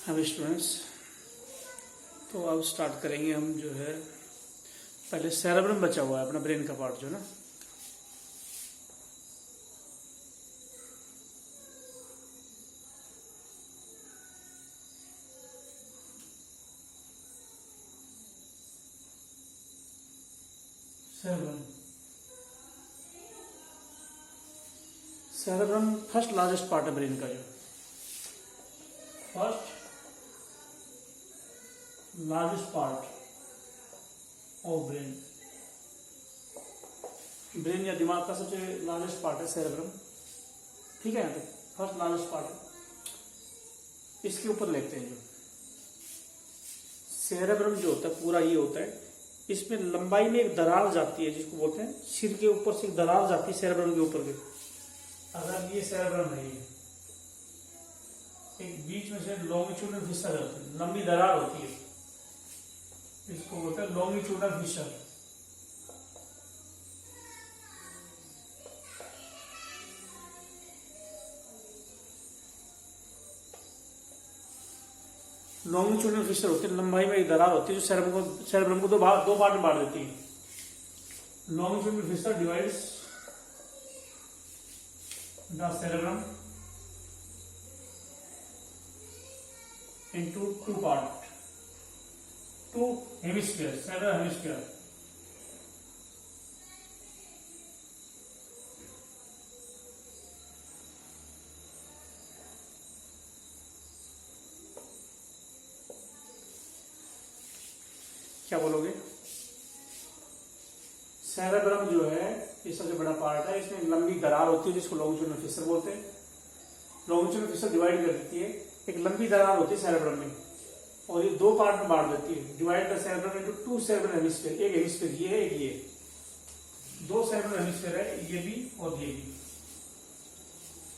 Hello students. तो अब start करेंगे हम जो है, पहले सेरेब्रम बचा हुआ है अपना ब्रेन का पार्ट जो ना। Cerebrum cerebrum first largest part है ब्रेन का, जो first largest part of brain. Brain या दिमाग का सबसे लार्जेस्ट पार्ट है सेरेब्रम। ठीक है, यहाँ पे फर्स्ट लार्जेस्ट पार्ट है। इसके ऊपर लेते हैं जो सेरेब्रम जो होता है पूरा ये होता है, इसमें लंबाई में एक दरार जाती है जिसको बोलते हैं, सिर के ऊपर से एक दरार जाती है सेरेब्रम के ऊपर के। अगर ये सेरेब्रम है, ये एक बीच में से लॉन्गिट्यूडनल फिशर होती है, लंबी दरार होती है, इसको बोलते हैं लॉन्गिट्यूडनल फिशर। लॉन्गिट्यूडनल फिशर होती है, लंबाई में एक दरार होती है जो सेरेब्रम को दो पार्ट में बांट देती है। Longitudinal fissure divides the cerebrum into two hemispheres, several hemisphere. क्या बोलोगे? सेरेब्रम जो है ये सबसे बड़ा पार्ट है, इसमें लंबी दरार होती है जिसको लॉन्गिट्यूडनल फिशर बोलते हैं। लॉन्गिट्यूडनल फिशर डिवाइड कर देती है, एक लंबी दरार होती है सेरेब्रम में, और ये दो पार्ट में बांट देती है। Divide the cerebrum into two cerebral hemisphere, एक हेमिस्फीयर ये है, एक ये, दो सेरेब्रल हेमिस्फीयर है, ये भी और ये भी।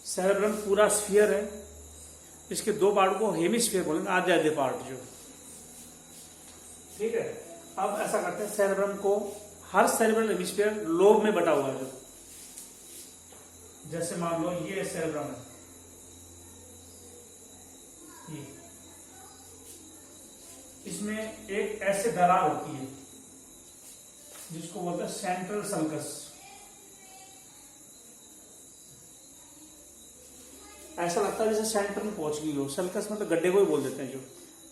सेरेब्रम पूरा स्फीयर है, इसके दो पार्ट को हेमिस्फीयर बोलेंगे, आधे आधे पार्ट जो। ठीक है, अब ऐसा करते हैं, सेरेब्रम को हर सेरेब्रल हेमिस्फीयर लोब में बटा हुआ है जो, जैसे मान लो ये सेरेब्रम है, ये इसमें एक ऐसे दरार होती है जिसको बोलते हैं सेंट्रल सल्कस। ऐसा लगता है जैसे सेंटर में पहुंच गई हो, सल्कस मतलब गड्ढे को ही बोल देते हैं जो,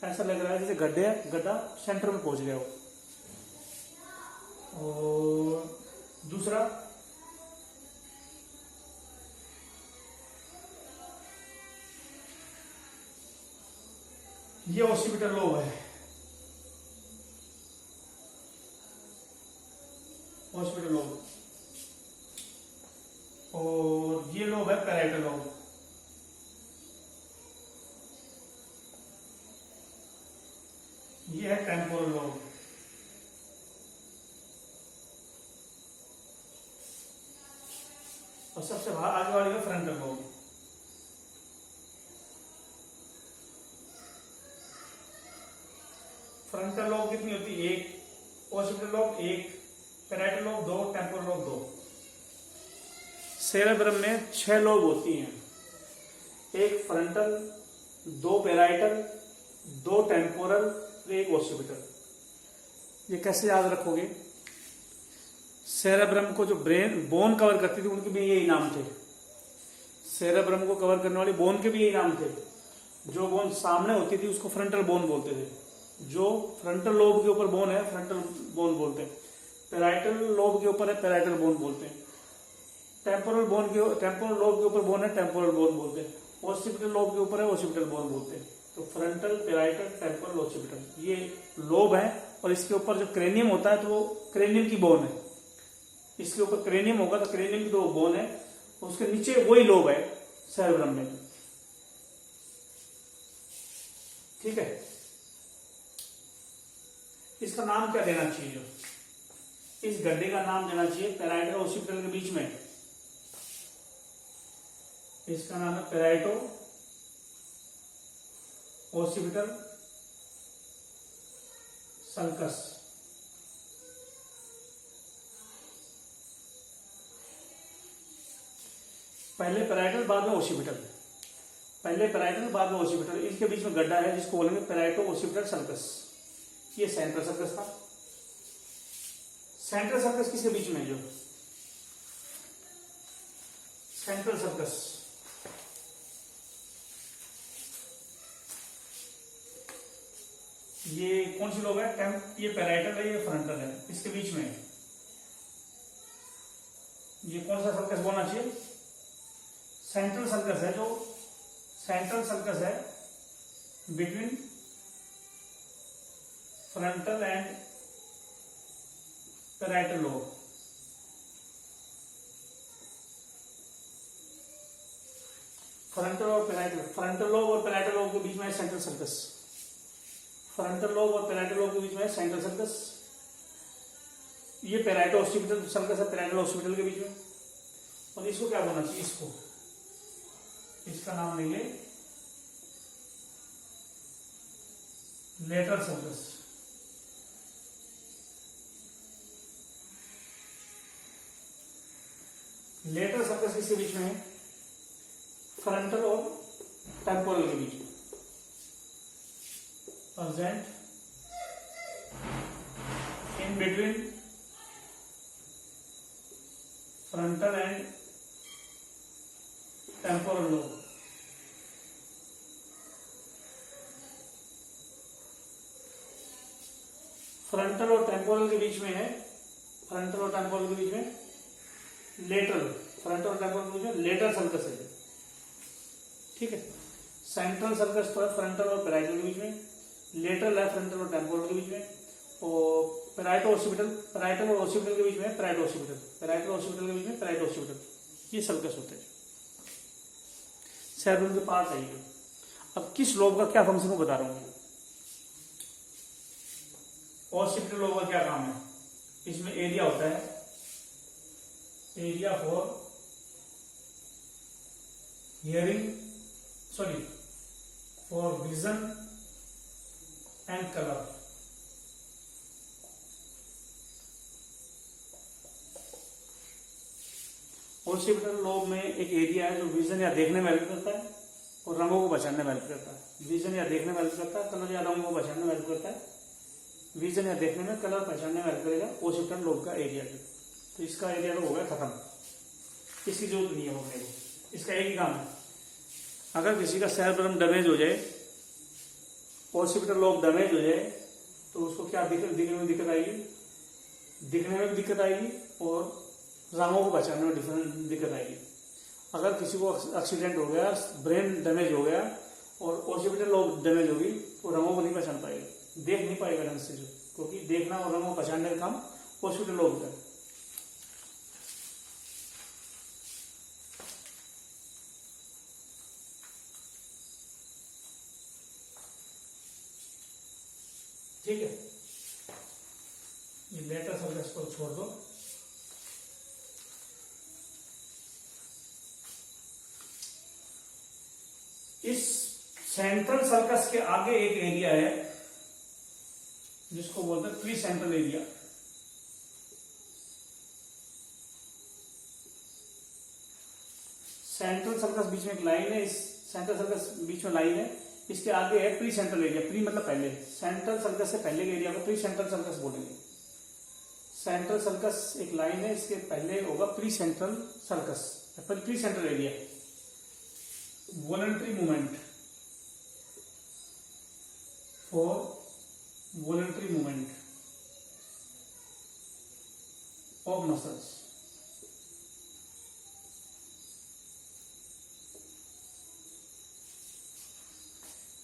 ऐसा लग रहा है जैसे गड्ढा सेंटर में पहुंच गया हो। और दूसरा ये ऑक्सीपिटल लोब है, ऑक्सीपिटल लोब, और ये लोब है पैराइटल लोब। ये है टेम्पोरल लोब। और सबसे आगे वाली है फ्रंटल लोब। फ्रंटल लोब कितनी होती है? एक, ऑक्सीपिटल लोब एक, पैराइटल लोब दो, टेम्पोरल लोब दो। सेरेब्रम में 6 लोब होती हैं, एक फ्रंटल, दो पैराइटल, दो टेम्पोरल, एक ऑक्सीपिटल। ये कैसे याद रखोगे? सेरेब्रम को जो ब्रेन बोन कवर करती थी उनके भी यही नाम थे, सेरेब्रम को कवर करने वाली बोन के भी यही नाम थे। जो बोन सामने होती थी उसको फ्रंटल बोन बोलते थे, जो फ्रंटल लोब के ऊपर बोन है फ्रंटल बोन बोलते हैं, पैराइटल लोब के ऊपर है पैराइटल बोन बोलते हैं, टेम्पोरल लोब के ऊपर बोन है टेम्पोरल बोन बोलते हैं, ऑक्सीपिटल लोब के ऊपर है ऑक्सीपिटल बोन बोलते हैं। तो फ्रंटल, पैराइटल, टेम्पोरल, ऑक्सीपिटल ये लोब है। और इसके ऊपर जो क्रेनियम होता है तो वो क्रेनियम की बोन है, इसके ऊपर क्रेनियम होगा तो क्रेनियम की दो बोन है, उसके नीचे वही लोब है सेरेब्रम में। ठीक है, इसका नाम क्या देना चाहिए? इस गड्ढे का नाम देना चाहिए पैराइटो ऑक्सीपिटल के बीच में, इसका नाम है पैराइटो ऑक्सीपिटल सल्कस। पहले पैराइटल बाद में ऑक्सीपिटल। पहले पैराइटल बाद में ओसिपिटल, इसके बीच में गड्ढा है जिसको बोलेंगे पैराइटो ओसिपिटल सर्कस। ये सेंट्रल सर्कस था। सेंट्रल सर्कस किसके बीच में है? जो सेंट्रल सर्कस, ये कौन सी लोब है? ये पैराइटल है, ये फ्रंटल है, इसके बीच में है। ये कौन सा सर्कस बोलना चाहिए? सेंट्रल सर्कस है। जो सेंट्रल सर्कस है between frontal and parietal lobe. Frontal और पैराइटल, फ्रंटल लोब और पैराइटल लोब के बीच में है सेंट्रल सर्कस। फ्रंटल लोब और पैराइटल लोब के बीच में है सेंट्रल सर्कस। ये पैराइटो ओसिपिटल सर्कस है, पैराइटल ओसिपिटल के बीच में। और इसको क्या बोलना चाहिए? इसको, इसका नाम लेंगे लेटरल सर्कस। लेटरल सर्कस किसके बीच में है? फ्रंटल और टेम्पोरल के बीच में। Present in between frontal and temporal lobe. Frontal और टेम्पोरल के बीच में है, फ्रंटल और टेम्पोरल के बीच में लेटरल, फ्रंटल और टेम्पोरल के बीच में लेटरल सर्कस है। ठीक है। सेंट्रल सर्कस तो है फ्रंटल और पैराइटल के बीच में, लेटरल है फ्रंटल और टेम्पोरल के बीच में, और पैराइटो ओसिपिटल, पैराइटल और ओसिपिटल के बीच में पैराइटो ओसिपिटल, पैराइटल और ओसिपिटल के बीच में पैराइटो ओसिपिटल। ये सर्कस होते हैं, सेरेब्रम के पार्ट है ये। अब किस लोब का क्या फंक्शन को बता रहा हूं। ओसिपिटल लोब का क्या काम है? इसमें एरिया होता है, area for hearing, sorry for vision and colour. Occipital lobe में एक एरिया है जो विजन या देखने में हेल्प करता है और रंगों को पहचानने में हेल्प करता है। विजन या देखने में हेल्प करता है, कलर या रंगों को पहचानने में हेल्प करता है। विजन या देखने में, कलर पहचानने में हेल्प करेगा ओसिपिटल लोब का एरिया। तो इसका एरिया तो हो गया खत्म, इसकी जरूरत नहीं है होने को। इसका एक ही काम है, अगर किसी का सेरेब्रम डैमेज हो जाए, ओसिपिटल लोब डैमेज हो जाए, तो उसको क्या दिखने में दिक्कत आएगी? दिखने में भी दिक्कत आएगी और रंगों को पहचानने में डिफरेंट दिक्कत आएगी। अगर किसी को एक्सीडेंट हो गया, ब्रेन डैमेज हो गया और ओसिपिटल लोब डैमेज होगी, तो रंगों को नहीं पहचान पाएगा, देख नहीं पाएगा ढंग से, जो क्योंकि देखना और रंगों को पहचानने का काम ओसिपिटल लोब का है। ठीक है, ये लेटरल सर्कस को छोड़ दो। इस सेंट्रल सर्कस के आगे एक एरिया है जिसको बोलते हैं pre central area. Central sulcus बीच में एक लाइन है, इस सेंट्रल सर्कस बीच में लाइन है, इसके आगे है प्री सेंट्रल एरिया। प्री मतलब पहले, सेंट्रल सर्कस से पहले के एरिया को प्री सेंट्रल सर्कस बोलेंगे। सेंट्रल सर्कस एक लाइन है, इसके पहले होगा pre central sulcus, pre central area. Voluntary movement, for voluntary movement of muscles.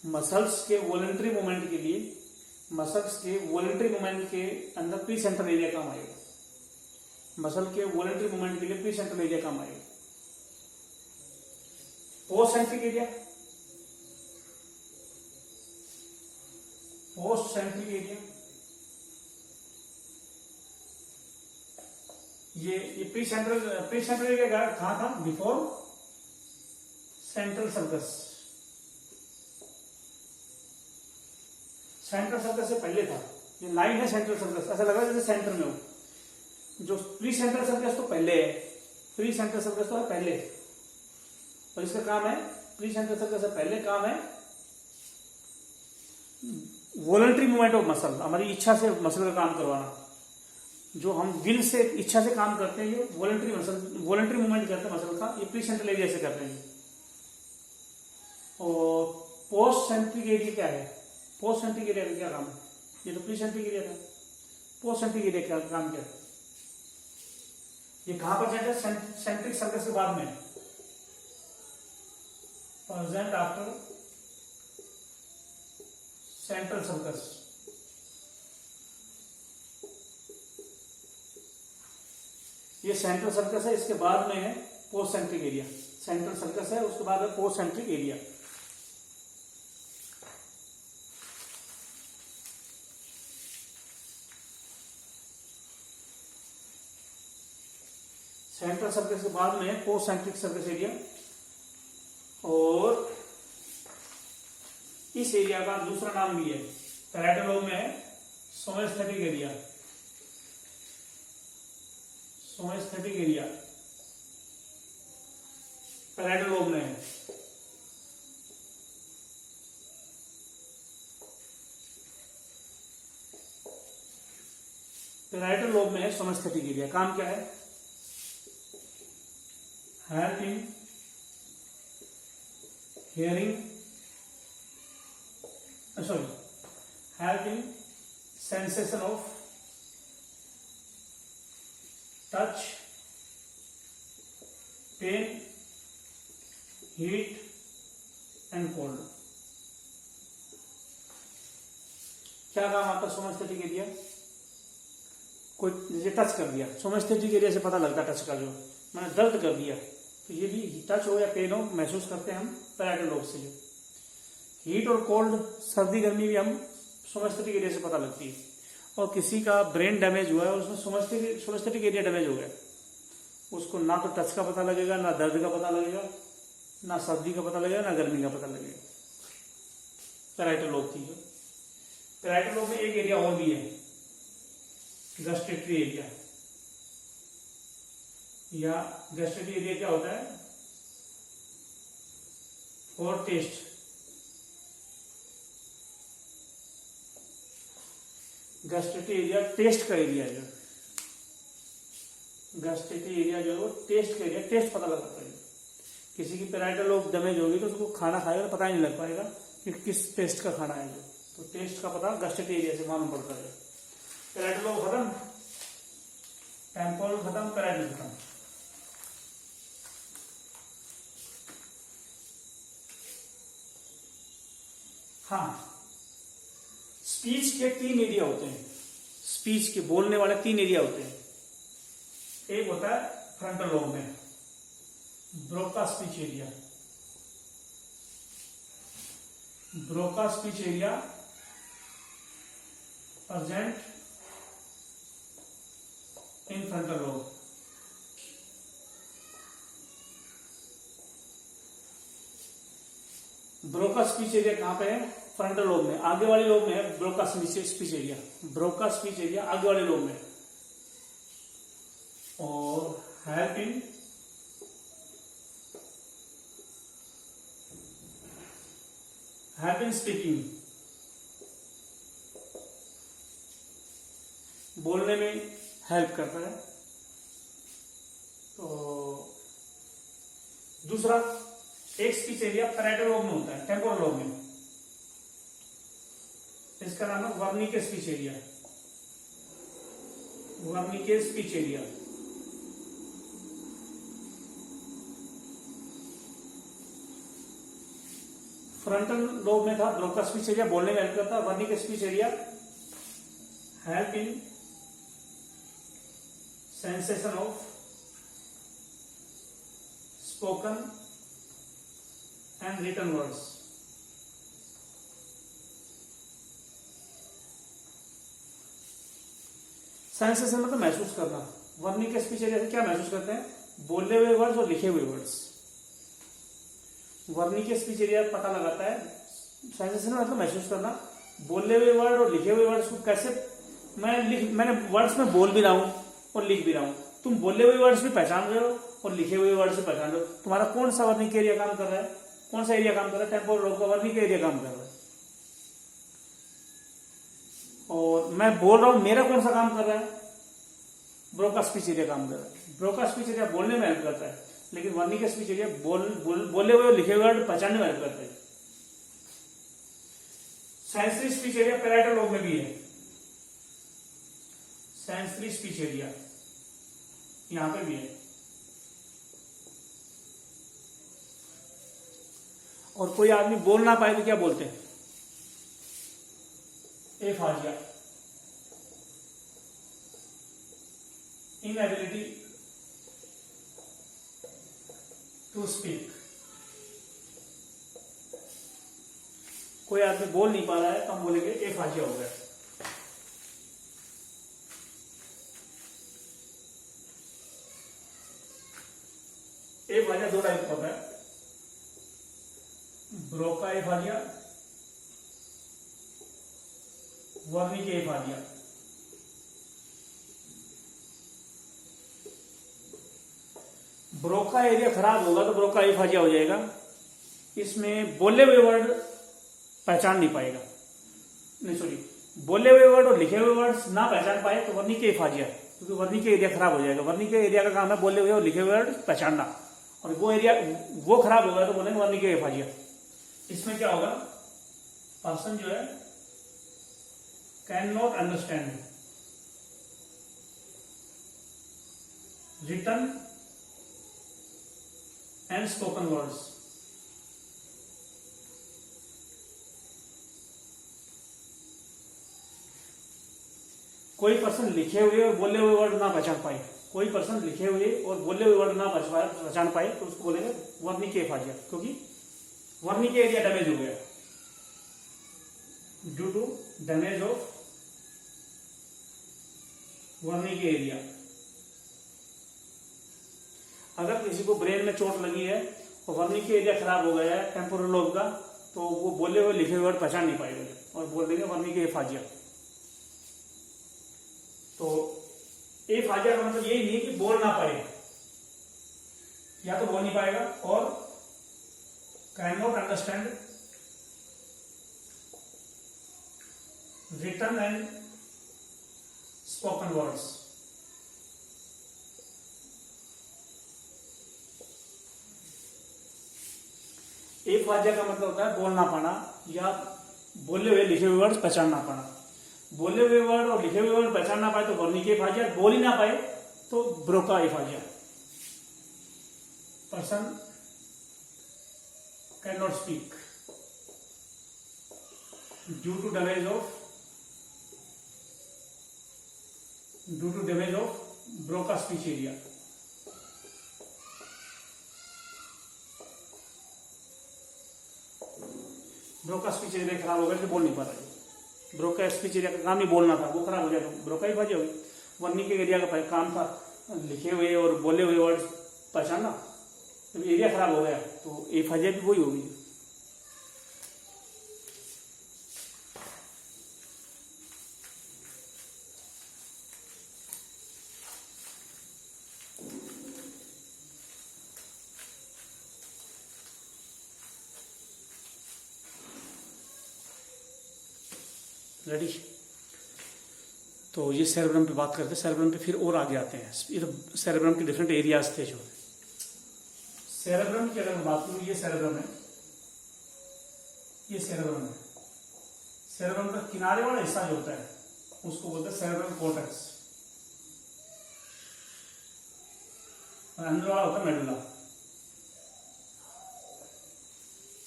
Muscles के वॉलंटरी मूवमेंट के लिए, मसल्स के वॉलंटरी मूवमेंट के अंदर प्री सेंट्रल एरिया काम आएगा। मसल के वॉलंटरी मूवमेंट के लिए प्री सेंट्रल एरिया काम आएगा। Post centric area, post centric area, ये प्री सेंट्रल एरिया कहां था? Before central sulcus. Central sulcus से पहले था, ये लाइन है सेंट्रल सर्कस, ऐसा लग रहा है जैसे सेंटर में हो। जो प्री सेंट्रल सर्कस तो पहले है, प्री सेंट्रल सर्कस तो है पहले, और इसका काम है प्री सेंट्रल सर्कस से पहले काम है वॉलंटरी मूवमेंट ऑफ मसल, हमारी इच्छा से मसल का काम करवाना। जो हम विल से इच्छा से काम करते हैं ये वॉलंटरी मूवमेंट करते हैं मसल का, ये प्री सेंट्रल एरिया से करते हैं। और पोस्ट सेंट्रिक एरिया क्या है? पोस्ट सेंट्रिक एरिया का क्या काम है? ये तो प्री सेंट्रिक एरिया था, पोस्ट सेंट्रिक एरिया का काम क्या है? ये कहां पर जाता है? सेंट्रिक सर्कस के बाद में, प्रेजेंट आफ्टर सेंट्रल सर्कस। ये सेंट्रल सर्कस है, इसके बाद में है post centric area. Central circus है, उसके बाद है post centric area. Central circus के बाद में है पोस्ट सेंट्रिक सर्कस एरिया। और इस एरिया का दूसरा नाम भी है, पैराइटल लोब में है सोमेस्थेटिक एरिया। सोमेस्थेटिक एरिया पैराइटल लोब में है। पैराइटल लोब में है सोमेस्थेटिक एरिया। काम क्या है? Help in hearing, help in sensation of touch, pain, heat and cold। क्या काम आता है सोमेस्थेटिक एरिया? कोई जैसे टच कर दिया, सोमेस्थेटिक एरिया से पता लगता है टच का, जो मैंने दर्द कर दिया, तो ये भी टच हो या पेन हो महसूस करते हैं हम पैराइटल लोब से। जो हीट और कोल्ड, सर्दी गर्मी भी हम सोमेस्थेटिक एरिया से पता लगती है। और किसी का ब्रेन डैमेज हुआ है और उसमें सोमेस्थेटिक एरिया डैमेज हो गया, उसको ना तो टच का पता लगेगा, ना दर्द का पता लगेगा, ना सर्दी का पता लगेगा, ना गर्मी का पता लगेगा। पैराइटल लोब थी। जो पैराइटल लोब में एक एरिया और भी है, गस्टेटरी एरिया। या गस्टेटरी एरिया क्या होता है? For taste. Gustatory area taste का एरिया है। जो गस्टेटरी एरिया जो है वो टेस्ट का एरिया, टेस्ट पता लगाता है। किसी की पैराइटल लोब डैमेज होगी तो उसको खाना खाएगा तो पता ही नहीं लग पाएगा कि किस टेस्ट का खाना है। जो तो टेस्ट का पता गस्टेटरी एरिया से मालूम पड़ता है। पैराइटल लोब खत्म, टेम्पोरल खत्म, पैराइटल खत्म। हाँ, स्पीच के 3 एरिया होते हैं। स्पीच के बोलने वाले 3 एरिया होते हैं। एक होता है फ्रंटल लोब में, Broca speech area. Broca speech area present in frontal lobe. Broca speech area कहां पे है? फ्रंटल लोब में, आगे वाले लोब में है Broca speech area. Broca speech area आगे वाले लोब में। और हेल्प इन स्पीकिंग, बोलने में हेल्प करता है। तो दूसरा एक स्पीच एरिया पैराइटल लोब में होता है, टेम्पोरल लोब में। इसका नाम है Wernicke speech area. Wernicke speech area. Frontal lobe में था ब्रोका स्पीच एरिया, बोलने में हेल्प करता है। Wernicke speech area help in sensation of spoken and written words. Sensation मतलब महसूस करना। वर्निके स्पीच एरिया से क्या महसूस करते हैं? बोले हुए वर्ड्स और लिखे हुए वर्ड्स। वर्निके स्पीच एरिया पता लगाता है, सेंसेशन मतलब महसूस करना, बोले हुए वर्ड और लिखे हुए वर्ड्स को कैसे मैंने वर्ड्स में बोल भी रहा हूं और लिख भी रहा हूं। तुम बोले हुए वर्ड्स भी पहचान रहे हो और लिखे हुए वर्ड्स भी पहचान रहे हो। तुम्हारा कौन सा वर्निके एरिया काम कर रहा है? कौन सा एरिया काम कर रहा है? टेम्पोरल लोब का वर्निक एरिया काम कर रहा है। और मैं बोल रहा हूं मेरा कौन सा काम कर रहा है? ब्रोका स्पीच एरिया काम कर रहा है। ब्रोका स्पीच एरिया बोलने में हेल्प करता है, लेकिन वर्निक स्पीच एरिया बोले हुए और लिखे हुए वर्ड पहचानने में हेल्प करता है। Sensory speech area parietal lobe में भी है। सेंसरी स्पीच एरिया यहां पे भी है। और कोई आदमी बोल ना पाए तो क्या बोलते हैं? एफाजिया, इनएबिलिटी टू स्पीक। कोई आदमी बोल नहीं पा रहा है तो हम बोलेंगे एफाजिया हो गया। एफाजिया दो टाइप का होता है, ब्रोका एफाजिया, वर्निक एफाजिया। ब्रोका एरिया खराब होगा तो ब्रोका एफाजिया हो जाएगा। इसमें बोले हुए वर्ड पहचान नहीं पाएगा, नहीं सॉरी, बोले हुए वर्ड और लिखे हुए वर्ड ना पहचान पाए तो वर्निक एफाजिया, क्योंकि वर्निक एरिया खराब हो जाएगा। वर्निक एरिया का काम है बोले हुए और लिखे हुए वर्ड पहचानना, और वो एरिया वो खराब होगा तो बोलेंगे वर्निक एफाजिया। इसमें क्या होगा? पर्सन जो है can not understand written and spoken words. कोई पर्सन लिखे हुए और बोले हुए वर्ड ना पहचान पाए, कोई पर्सन लिखे हुए और बोले हुए वर्ड ना पहचान पाए तो उसको बोलेंगे वर्निक एफाजिया, क्योंकि वर्निक एरिया डैमेज हो गया due to damage of Wernicke area. अगर किसी को ब्रेन में चोट लगी है और वर्निक एरिया खराब हो गया है टेम्पोरल लोब का, तो वो बोले हुए लिखे हुए वर्ड पहचान नहीं पाएगा और बोल देंगे वर्निक एफाजिया। तो एफाजिया का मतलब यही नहीं कि बोल ना पाए, या तो बोल नहीं पाएगा और can not understand written and spoken words. Aphasia का मतलब होता है बोल ना पाना या बोले हुए लिखे हुए वर्ड पहचान ना पाना। बोले हुए वर्ड और लिखे हुए वर्ड पहचान ना पाए तो वर्निक एफाजिया, बोल ही ना पाए तो Broca aphasia. Person can not speak due to damage of Broca speech area. Broca speech area खराब हो गया तो बोल नहीं पा रहा। ब्रोका स्पीच एरिया का काम ही बोलना था, वो खराब हो जाए तो ब्रोका एफाजिया होगी। वर्निक एरिया का काम था लिखे हुए और बोले हुए वर्ड पहचानना, जब एरिया खराब हो गया तो एफाजिया भी वही होगी। रेडी? तो ये सेरेब्रम पे बात करते हैं। सेरेब्रम पे फिर और आगे आते हैं। ये तो सेरेब्रम के डिफरेंट एरियाज थे। जो सेरेब्रम की अगर मैं बात करूं, ये सेरेब्रम है, ये सेरेब्रम है। सेरेब्रम का किनारे वाला हिस्सा जो होता है उसको बोलते हैं सेरेब्रम कॉर्टेक्स, और अंदर वाला होता है मेडुला।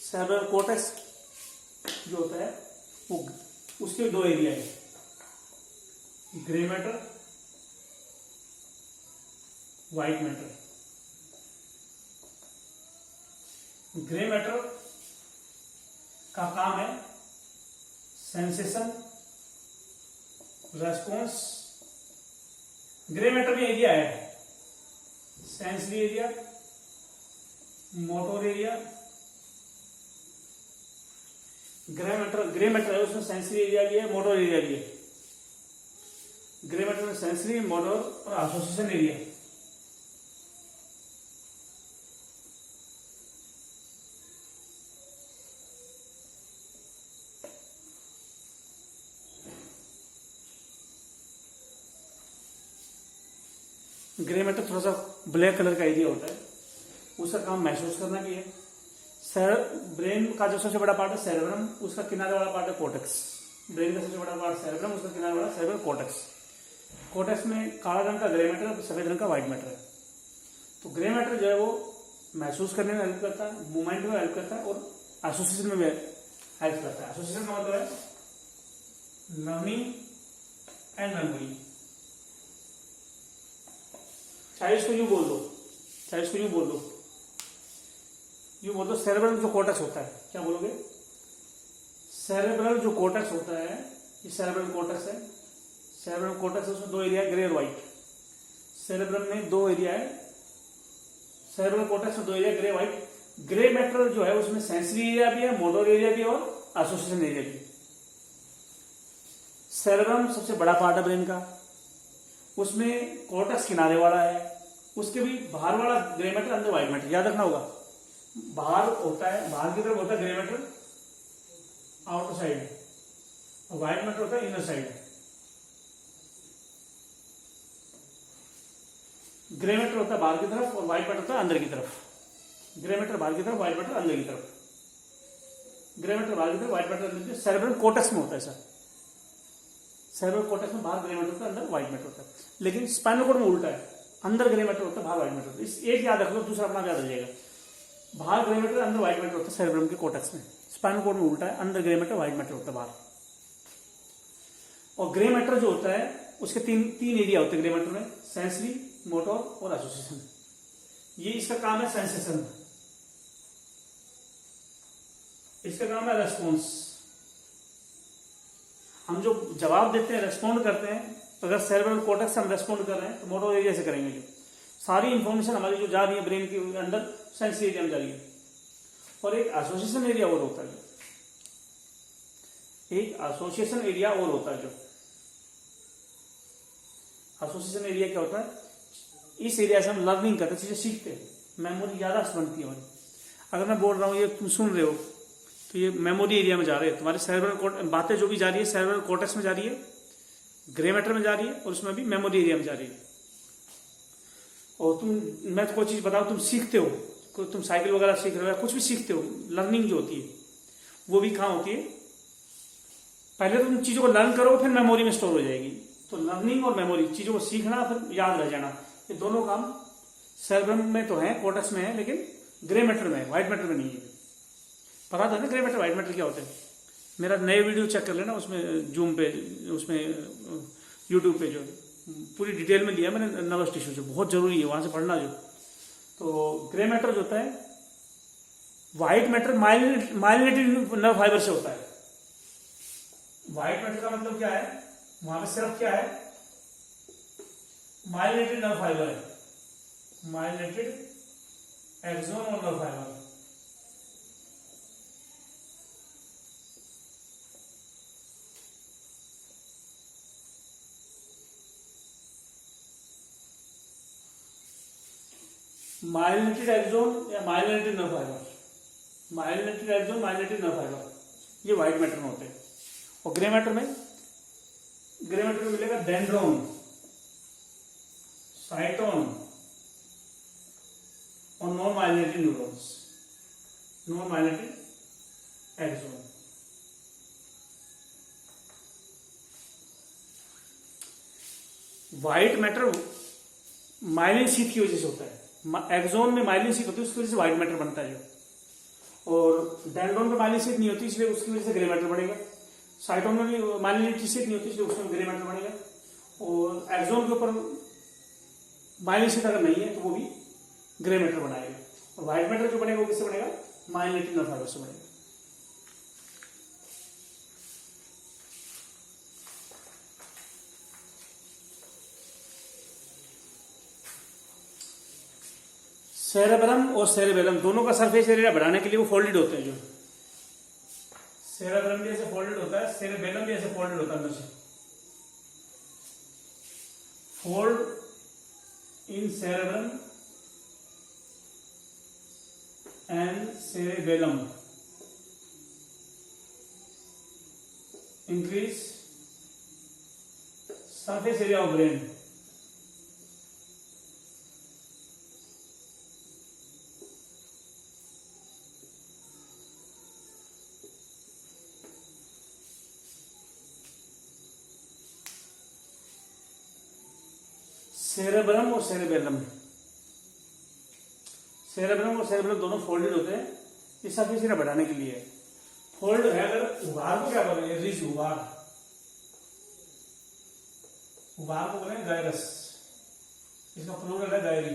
सेरेब्रम कॉर्टेक्स जो होता है वो उसके दो एरिया है, grey matter, white matter. Grey matter का काम है सेंसेशन, रेस्पॉन्स। ग्रे मैटर में एरिया है sensory area, motor area. Grey matter है, उसमें सेंसरी एरिया भी है, मोटर एरिया भी है। ग्रे मैटर में सेंसरी, मोटर और एसोसिएशन एरिया। ग्रे मैटर थोड़ा सा ब्लैक कलर का एरिया होता है, उसका काम महसूस करना भी है। ब्रेन का जो सबसे बड़ा पार्ट है सेरेब्रम, उसका किनारे वाला पार्ट है कोर्टेक्स। ब्रेन का सबसे बड़ा पार्ट सेरेब्रम, उसका किनारे वाला सेरेब्रल कोर्टेक्स। कोर्टेक्स में काला रंग का ग्रे मैटर, सफेद रंग का व्हाइट मैटर है। तो ग्रे मैटर जो है वो महसूस करने में हेल्प करता है, मूवमेंट में हेल्प करता है और एसोसिएशन में भी हेल्प करता है। एसोसिएशन का मतलब है लर्निंग एंड मेमोरी। चाहे इसको यूं बोल दो, चाहे इसको यूं बोल दो, यूं बोल दो सेरेब्रल जो कोर्टेक्स होता है, क्या बोलोगे? सेरेब्रल जो कोर्टेक्स होता है, ये सेरेब्रल कोर्टेक्स है। सेरेब्रल कोर्टेक्स उसमें दो एरिया है, ग्रे और व्हाइट। सेरेब्रम में दो एरिया है, सेरेब्रल कोर्टेक्स में दो area, grey white. Grey matter जो है उसमें सेंसरी एरिया भी है, मोटर एरिया भी है और एसोसिएशन एरिया भी। सेरेब्रम सबसे बड़ा पार्ट है ब्रेन का, उसमें कोर्टेक्स किनारे वाला है, उसके भी बाहर वाला ग्रे मैटर, अंदर व्हाइट मैटर। याद रखना होगा, बाहर होता है, बाहर की तरफ होता है ग्रे मैटर, आउटर साइड, और व्हाइट मैटर होता है इनर साइड। ग्रे मैटर होता है बाहर की तरफ और व्हाइट मैटर होता है अंदर की तरफ। ग्रे मैटर बाहर की तरफ, व्हाइट मैटर अंदर की तरफ। ग्रे मैटर बाहर की तरफ, व्हाइट मैटर अंदर की तरफ। सेरेब्रल कोर्टेक्स में होता है सर, सेरेब्रल कोर्टेक्स में बाहर ग्रे मैटर होता है, अंदर व्हाइट मैटर होता है। लेकिन स्पाइनल कॉर्ड में उल्टा है, अंदर ग्रे मैटर होता है, बाहर व्हाइट मैटर होता है। इस एक याद रख लो, दूसरा अपना याद रखिएगा। बाहर ग्रे मैटर, अंदर व्हाइट मैटर होता है सेरेब्रम के कोर्टेक्स में। स्पाइनल कॉर्ड में उल्टा है, अंदर ग्रे मैटर, व्हाइट मैटर होता है बाहर। और ग्रे मैटर जो होता है उसके तीन एरिया होते हैं ग्रे मैटर में, सेंसरी, मोटर और एसोसिएशन। ये इसका काम है सेंसेशन, इसका काम है रेस्पॉन्स। हम जो जवाब देते हैं, रेस्पॉन्ड करते हैं, तो अगर सेरेब्रल कोर्टेक्स से हम रेस्पॉन्ड कर रहे हैं तो मोटर एरिया से करेंगे। जो सारी इंफॉर्मेशन हमारी जो जा रही है ब्रेन के अंदर, सेंसरी एरिया में जा रही है। और एक एसोसिएशन एरिया और होता है, एक एसोसिएशन एरिया और होता है। जो एसोसिएशन एरिया क्या होता है, इस एरिया से हम लर्निंग करते हैं, चीजें सीखते हैं, मेमोरी ज्यादा बनती है हमारी। अगर मैं बोल रहा हूँ, ये तुम सुन रहे हो, तो ये मेमोरी एरिया में जा रहे हैं तुम्हारे सेरेब्रल, बातें जो भी जा रही है सेरेब्रल कोर्टेक्स में जा रही है, ग्रे मैटर में जा रही है, और उसमें भी मेमोरी एरिया में जा रही है। और मैं तो कोई चीज बताऊं, तुम सीखते हो, तुम साइकिल वगैरह सीख रहे हो या कुछ भी सीखते हो, लर्निंग जो होती है वो भी कहाँ होती है? पहले तुम चीजों को लर्न करो, फिर मेमोरी में स्टोर हो जाएगी। तो लर्निंग और मेमोरी, चीजों को सीखना फिर याद रह जाना, ये दोनों काम सेरेब्रम में तो है, कोर्टेक्स में है, लेकिन ग्रे मैटर में है, व्हाइट मैटर में नहीं है। पता था ना ग्रे मैटर व्हाइट मैटर क्या होते हैं? मेरा नए वीडियो चेक कर लेना, उसमें जूम पे, उसमें यूट्यूब पे जो पूरी डिटेल में लिया मैंने नर्वस टिश्यू, जो बहुत जरूरी है, वहां से पढ़ना जो। तो ग्रे मैटर जो होता है, white matter myelinated nerve fibre से होता है। व्हाइट मैटर का मतलब क्या है, वहां पे सिर्फ क्या है, माइलिनेटेड नर्व फाइबर है, माइलिनेटेड एक्सोन और नर्व फाइबर। माइलिनेटेड एक्सोन या myelinated nerve fibre, myelinated axon, myelinated nerve fibre, ये व्हाइट मैटर में होते हैं। और ग्रे मैटर में मिलेगा डेंड्रोन, साइटोन और non myelinated neurons, non myelinated axon. White matter myelin sheath की वजह से होता है, एक्सोन में माइलिन शीथ होती है, उसकी वजह से व्हाइट मैटर बनता है जो। और डेंड्रोन में माइलिन शीथ नहीं होती, इसलिए उसकी वजह से ग्रे मैटर बनेगा। साइटोन में भी माइलिन शीथ नहीं होती, इसलिए उसमें ग्रे मैटर बनेगा। और एक्सोन के ऊपर माइलिन शीथ अगर नहीं है तो वो भी ग्रे मैटर बनाएगा। और व्हाइट मैटर जो बनेगा वो किससे बनेगा, माइलिनेटेड नर्व फाइबर से बनेगा। सेरेब्रम और सेरेबेलम दोनों का सरफेस एरिया बढ़ाने के लिए वो फोल्डेड होते हैं। जो सेरेब्रम भी ऐसे फोल्डेड होता है, सेरेबेलम भी ऐसे फोल्डेड होता है अंदर से। Fold in cerebrum and cerebellum increase surface area of brain. Cerebrum और सेरेबेलम, सेरेब्रम और सेरेबेलम दोनों फोल्डेड होते हैं, ये सरफेस एरिया बढ़ाने के लिए। फोल्ड है, अगर उभार को क्या बोलेंगे, रिज उभार, उभार को बोलेंगे गायरस, इसका प्लूरल है गायरी।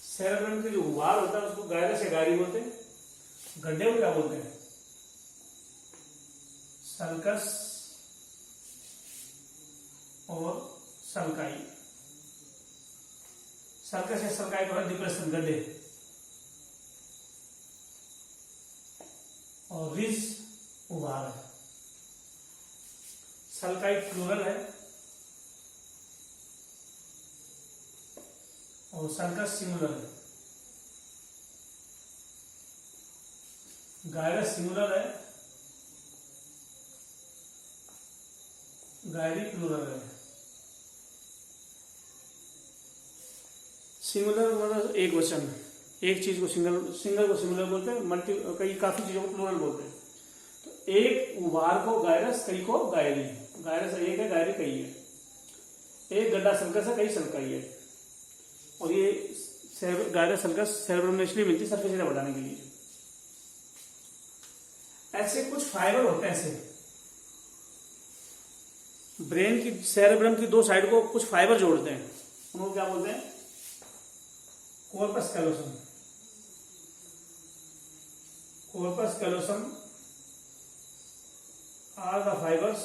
सेरेब्रम के जो उभार होता है उसको गायरस या गायरी बोलते हैं। गड्ढे को क्या बोलते हैं, सल्कस और सल्काई। सर्कस या सल्काई को है डिप्रेशन, गड्ढे, और रिज उभार है। सल्काई प्लूरल है और सर्कस सिंगुलर है। गायरस सिंगुलर है, गायरी प्लूरल है। सिंगुलर मतलब एक वचन, एक चीज को सिंगल को सिंगुलर बोलते हैं, मल्टी कई काफी चीजों को प्लूरल बोलते हैं। तो एक उभार को गायरस, कई को गायरी। गायरस एक है, गायरी कई है। एक गड्ढा सर्कस है, कई सल्काई है। और ये गायरस सर्कस सेरेब्रम में इसलिए मिलती है सरफेस एरिया बढ़ाने के लिए। ऐसे कुछ फाइबर होते हैं, ऐसे ब्रेन की, सेरेब्रम की दो साइड को कुछ फाइबर जोड़ते हैं, उनको क्या बोलते हैं, corpus callosum. Corpus callosum are the fibres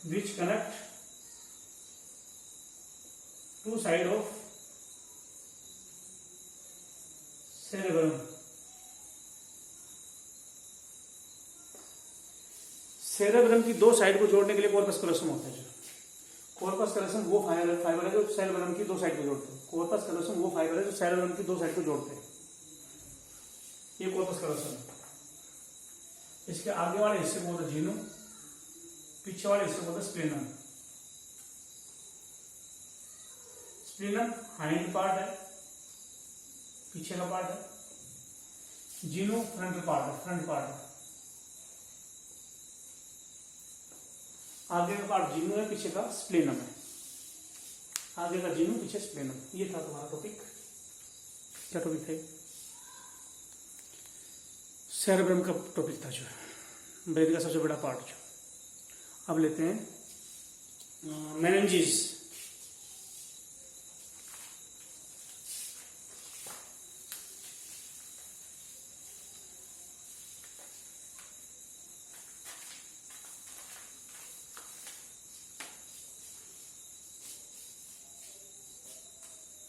which connect two side of cerebrum. Cerebrum की दो साइड को जोड़ने के लिए कॉर्पस कैलोसम होता है। कॉर्पस कैलोसम वो फाइबर है जो सेरेब्रम की दो साइड को जोड़ते हैं। कॉर्पस कैलोसम वो फाइबर है जो सेरेब्रम की दो साइड को जोड़ते हैं। ये कॉर्पस कैलोसम है। इसके आगे वाले हिस्से को बोलते हैं जीनू, पीछे वाले हिस्से को बोलते हैं स्प्लेनम। स्प्लेनम हाइंड पार्ट है, पीछे का पार्ट है। जीनू फ्रंट पार्ट है, फ्रंट पार्ट है। आगे का पार्ट जीनू है, पीछे का स्प्लेनम है। आगे का जीनू, पीछे स्प्लेनम। ये था तुम्हारा टॉपिक। क्या टॉपिक था? सेरेब्रम का टॉपिक था, जो ब्रेन का सबसे बड़ा पार्ट। जो अब लेते हैं मेनिंजेस।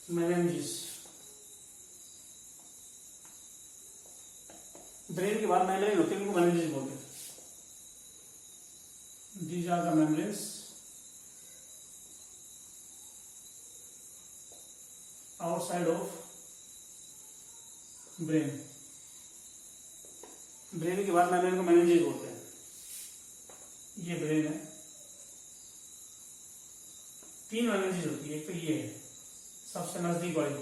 मेनिंजेस ब्रेन के बाद मेम्ब्रेन होते हैं, उनको मेनिंजेस बोलते हैं। These are the membranes outside of brain. Brain के बाद मेम्ब्रेन को मेनिंजेस बोलते हैं। ये ब्रेन है, तीन मेनिंजेस होती है। एक तो ये है सबसे नजदीक वाली,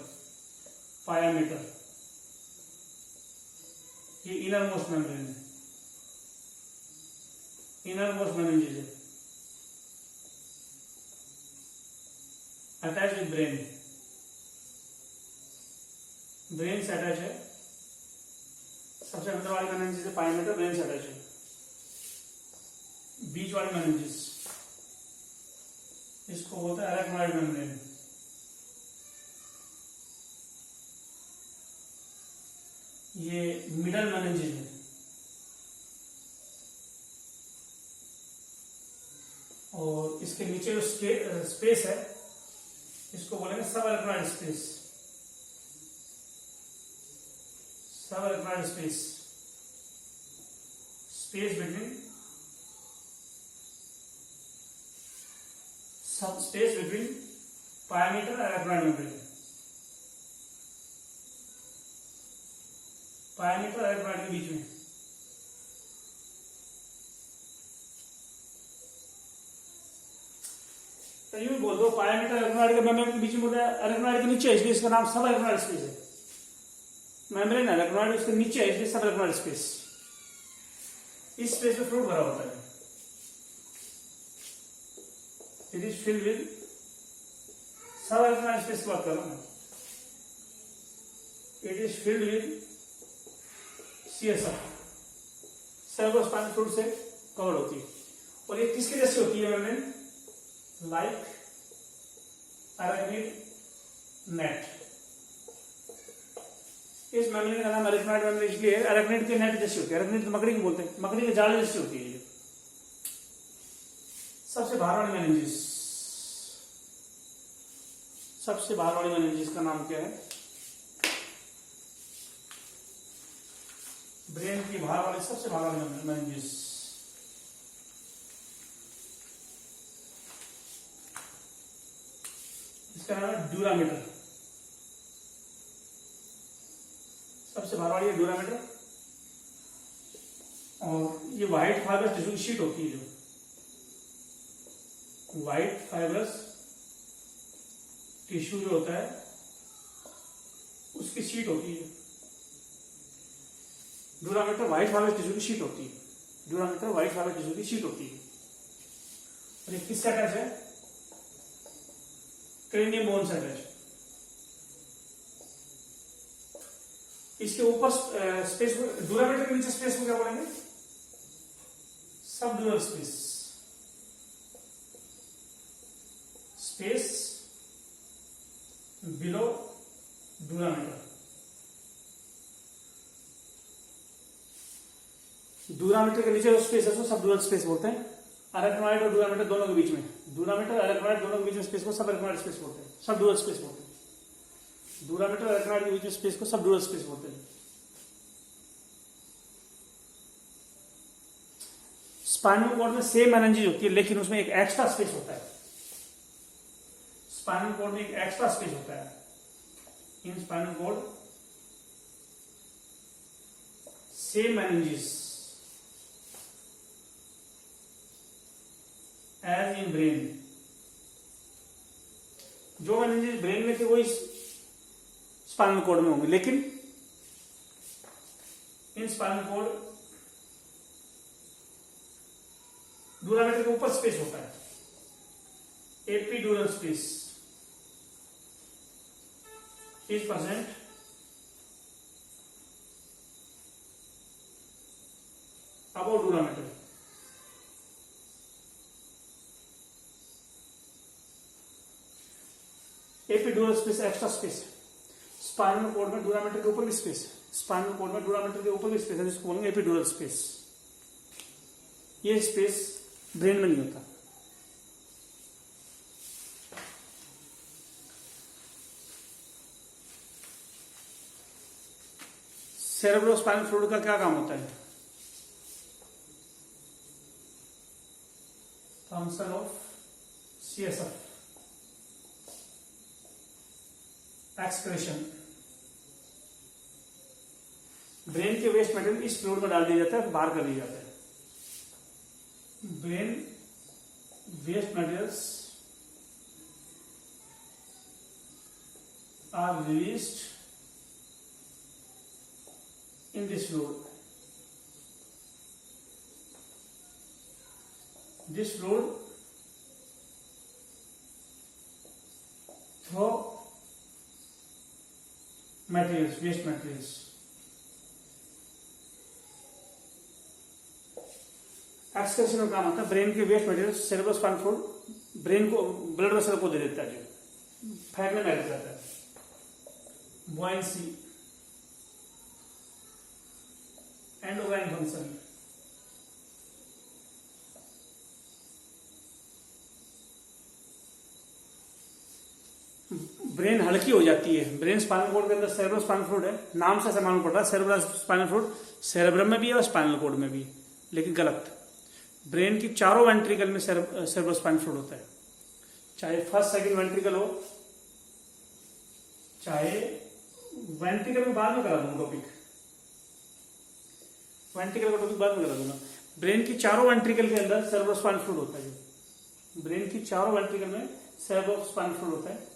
पायामीटर, ये इनर मोस्ट मेम्ब्रेन है, इनर मोस्ट मेनिंजेस है, अटैच विद ब्रेन, ब्रेन से अटैच है। सबसे अंदर वाली मेनिंजेस है पायामीटर, ब्रेन से अटैच है। बीच वाली मेनिंजेस, इसको बोलते हैं अरेक्नॉइड मेम्ब्रेन। ये मिडल मेनिंजेस है। और इसके नीचे जो स्पेस है, इसको बोलेंगे सब अरेक्नॉइड स्पेस। सब अरेक्नॉइड स्पेस, स्पेस बिटवीन, सब स्पेस बिटवीन पायामीटर और अरेक्नॉइड मेम्ब्रेन। पायामीटर और अरेक्नॉइड के बीच में तो यूं बोल दो, पायामीटर अरेक्नॉइड के मेम्ब्रेन के बीच में बोलते हैं, अरेक्नॉइड के नीचे है इसलिए इसका नाम सब अरेक्नॉइड स्पेस है। मेम्ब्रेन अरेक्नॉइड उसके नीचे है इसलिए सब अरेक्नॉइड स्पेस। इस स्पेस में फ्लूइड भरा होता है। It is filled with sub arachnoid space की बात कर रहा हूं। It is filled with CSF, cerebrospinal fluid से कवर होती है। और ये किसके जैसी होती है मेम्ब्रेन? Like arachnid net. इस मेम्ब्रेन का नाम अरेक्नॉइड मेम्ब्रेन इसलिए है, अरेक्निड के नेट जैसी होती है। अरेक्निड तो मकड़ी को बोलते हैं, मकड़ी के जाले जैसी होती है। सबसे बाहर वाली मेनिंजिस, सबसे बाहर वाली मेनिंजिस का नाम क्या है? ब्रेन की बाहर वाली, सबसे बाहर वाली मेनिंजिस, इसका नाम है ड्यूरामीटर। सबसे बाहर वाली है ड्यूरामीटर। और ये व्हाइट फाइबर टिश्यू की शीट होती है, जो व्हाइट फाइबरस टिश्यू जो होता है उसकी शीट होती है। ड्यूरामीटर व्हाइट फाइबर टिश्यू की शीट होती है। ड्यूरामीटर व्हाइट फाइबर टिश्यू की शीट होती है। और ये किससे अटैच है? क्रेनियम बोन से अटैच। इसके ऊपर स्पेस, ड्यूरामीटर के नीचे स्पेस को क्या बोलेंगे? Subdural space. Space below dura mater. Dura mater के नीचे जो स्पेस है उसको सबड्यूरल स्पेस बोलते हैं। अरेक्नॉइड और ड्यूरामीटर दोनों के बीच में, ड्यूरामीटर अरेक्नॉइड दोनों के बीच में स्पेस को सब अरेक्नॉइड स्पेस बोलते हैं, सबड्यूरल स्पेस बोलते हैं। ड्यूरामीटर अरेक्नॉइड के बीच में स्पेस को सबड्यूरल स्पेस बोलते हैं। स्पाइनल कॉर्ड में सेम मेनिंजेस होती है, लेकिन उसमें एक एक्स्ट्रा स्पेस होता है। स्पाइनल कॉर्ड में एक एक्स्ट्रा स्पेस होता है। In spinal cord same meninges as in brain. जो मेनिंजेस ब्रेन में थे वही स्पाइनल कॉर्ड में होंगे, लेकिन इन स्पाइनल कॉर्ड ड्यूरामीटर के ऊपर स्पेस होता है, epidural space is present above dura mater. Epidural space extra space है। स्पाइनल कॉर्ड में ड्यूरामीटर के ऊपर भी स्पेस है। स्पाइनल कॉर्ड में ड्यूरामीटर के ऊपर भी स्पेस है, जिसको बोलेंगे एपिड्यूरल स्पेस। ये स्पेस ब्रेन में नहीं होता। सेरेब्रोस्पाइनल फ्लूइड का क्या काम होता है? Function of CSF, excretion. Brain के वेस्ट मटेरियल इस फ्लूइड में डाल दिया जाता है, बाहर कर दिया जाता है। Brain waste materials are released in this fluid. This fluid through materials, waste materials. Excretion का काम होता है ब्रेन के waste material. Cerebrospinal fluid brain को, ब्लड वेसल को दे देता है, जो फेंकने में लग जाता है। बुआयंसी, एंडोक्राइन फंक्शन। ब्रेन हल्की हो जाती है। ब्रेन स्पाइनल कॉर्ड के अंदर सेरेब्रोस्पाइनल फ्लूइड है, नाम से मालूम पड़ रहा है सेरेब्रोस्पाइनल फ्लूइड सेरेब्रम में भी है और स्पाइनल कॉर्ड में भी, लेकिन गलत। ब्रेन की चारों वेंट्रिकल में सेरेब्रोस्पाइनल फ्लूइड होता है, चाहे फर्स्ट सेकंड वेंट्रिकल हो, चाहे वेंट्रिकल में बाद में करा दूंगा टॉपिक, वेंट्रिकल का टॉपिक बाद में करा दूंगा। ब्रेन की चारों वेंट्रिकल के अंदर सेरेब्रोस्पाइनल फ्लूइड होता है। ब्रेन की चारों वेंट्रिकल में सेरेब्रोस्पाइनल फ्लूइड होता है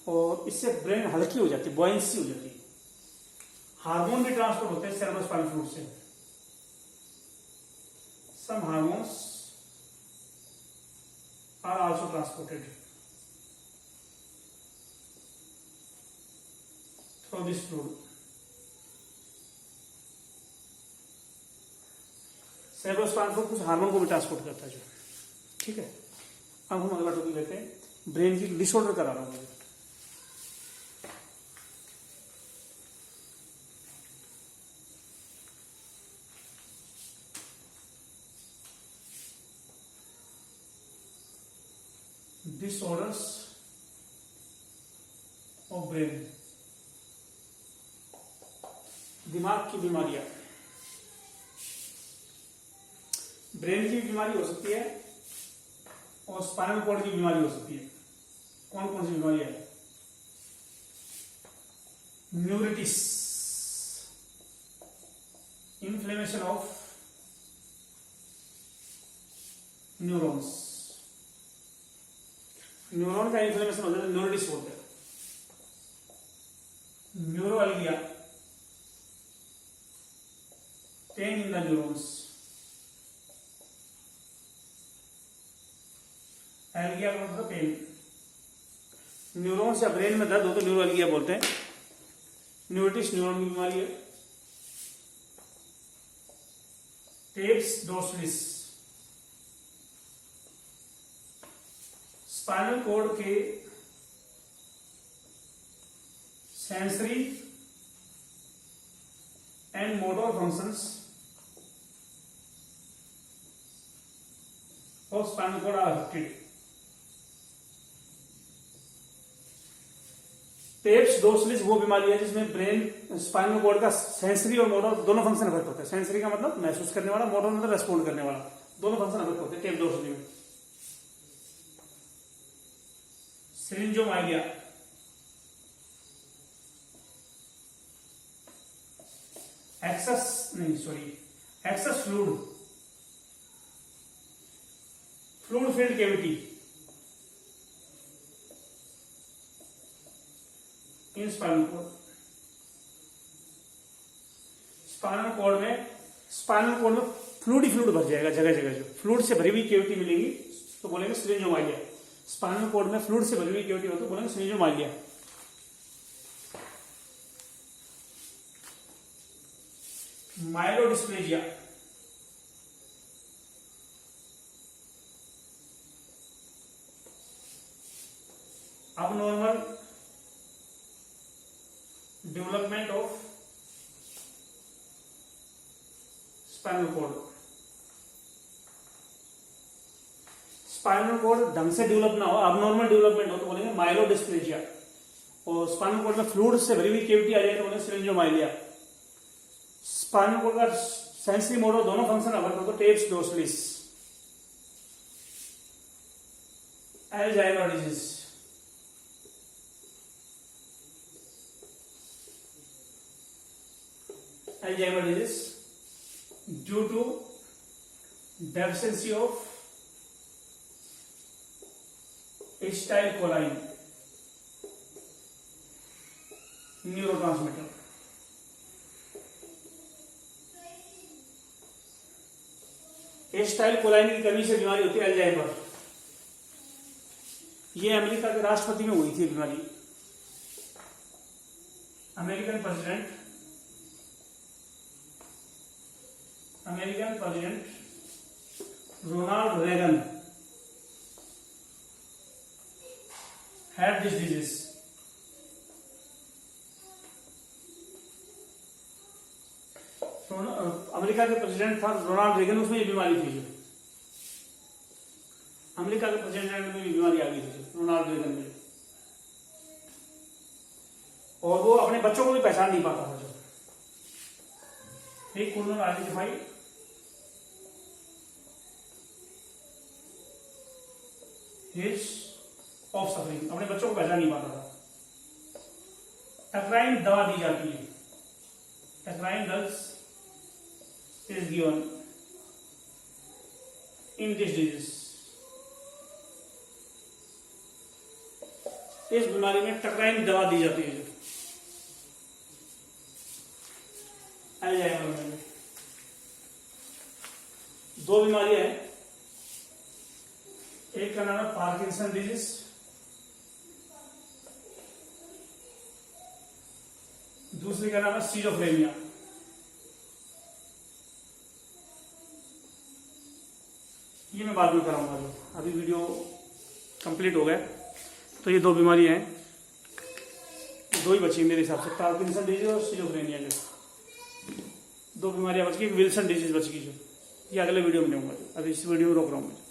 और इससे ब्रेन हल्की हो जाती है, बॉयंसी हो जाती है। हार्मोन भी ट्रांसपोर्ट होते हैं सेरेब्रोस्पाइनल फ्लूइड से। Some hormones are also transported through this fluid. सेरेब्रस ट्रांसपोर्ट कुछ हार्मोन को भी ट्रांसपोर्ट करता है जो, ठीक है। अब हम अगला टॉपिक लेते हैं, ब्रेन की डिसऑर्डर करा रहा हूं। डिसऑर्डर्स ऑफ ब्रेन, दिमाग की बीमारियां। ब्रेन की बीमारी हो सकती है और स्पाइनल कॉर्ड की बीमारी हो सकती है। कौन कौन सी बीमारियां है? Neuritis, inflammation of neurons, neuron का इन्फ्लेमेशन हो जाता है, न्यूरिटिस बोलते हैं। न्यूरोएल्गिया, पेन इन द न्यूरॉन्स, एल्गिया का मतलब पेन। न्यूरॉन्स या ब्रेन में दर्द हो तो न्यूरोएल्गिया बोलते हैं। न्यूरिटिस न्यूरॉन की बीमारी है। टेप्स डोर्सलिस, स्पाइनल कॉर्ड के sensory and motor functions of spinal cord are affected. Tabes dorsalis वो बीमारी है जिसमें ब्रेन स्पाइनल कॉर्ड का सेंसरी और मोटर दोनों फंक्शन अफेक्ट होते हैं। सेंसरी का मतलब महसूस करने वाला, मोटर मतलब रेस्पॉन्ड करने वाला, दोनों फंक्शन अफेक्ट होते हैं टेप डोर्सलिस में। Syringomyelia, excess fluid filled cavity in spinal cord. Spinal cord में फ्लूइड भर जाएगा जगह जगह, जो फ्लूइड से भरी हुई कैविटी मिलेगी तो बोलेंगे सिरिंजोमाइलिया। स्पाइनल कॉर्ड में फ्लूइड से भरी हुई कैविटी हो तो बोलेंगे syringomyelia. Myelodysplasia, abnormal development of spinal cord। Spinal cord ढंग से डेवलप ना हो, abnormal डेवलपमेंट हो तो बोलेंगे माइलोडिस्प्लेजिया। और स्पाइनल कॉर्ड में फ्लूइड से भरी हुई कैविटी आ जाए तो बोलेंगे सिरिंजोमाइलिया। स्पाइनल कॉर्ड का सेंसरी मोटर दोनों फंक्शन अफेक्ट हो तो tabes dorsalis. Alzheimer disease, Alzheimer disease due to deficiency of acetylcholine neurotransmitter। Acetylcholine की कमी से बीमारी होती है अल्जाइमर। ये अमेरिका के राष्ट्रपति में हुई थी बीमारी। American president Ronald Reagan had this disease। America के प्रेसिडेंट था रोनाल्ड रेगन, उसमें ये बीमारी थी। जो अमेरिका के प्रेसिडेंट में बीमारी आ गई थी रोनाल्ड रेगन में, और वो अपने बच्चों को भी पहचान नहीं पाता था। जो he could not identify his offspring, अपने बच्चों को पहचान नहीं पाता था। एक्राइन दवा दी जाती है, eccrine drugs is given in this disease. इस बीमारी में टक्राइन दवा दी जाती है। अल्जाइमर में दो बीमारियां हैं, एक का नाम है पार्किंसन डिजीज, दूसरी का नाम है सीजोफ्रेनिया। ये मैं बाद में कराऊंगा, जो अभी वीडियो कंप्लीट हो गया। तो ये 2 बीमारी हैं, 2 ही बची मेरे हिसाब से, पार्किंसन डिजीज और सीजोफ्रेनिया के। 2 बीमारियां बच गई, विल्सन डिजीज बच गई, जो ये अगले वीडियो में लूंगा। अभी इस वीडियो में रोक रहा हूँ मैं।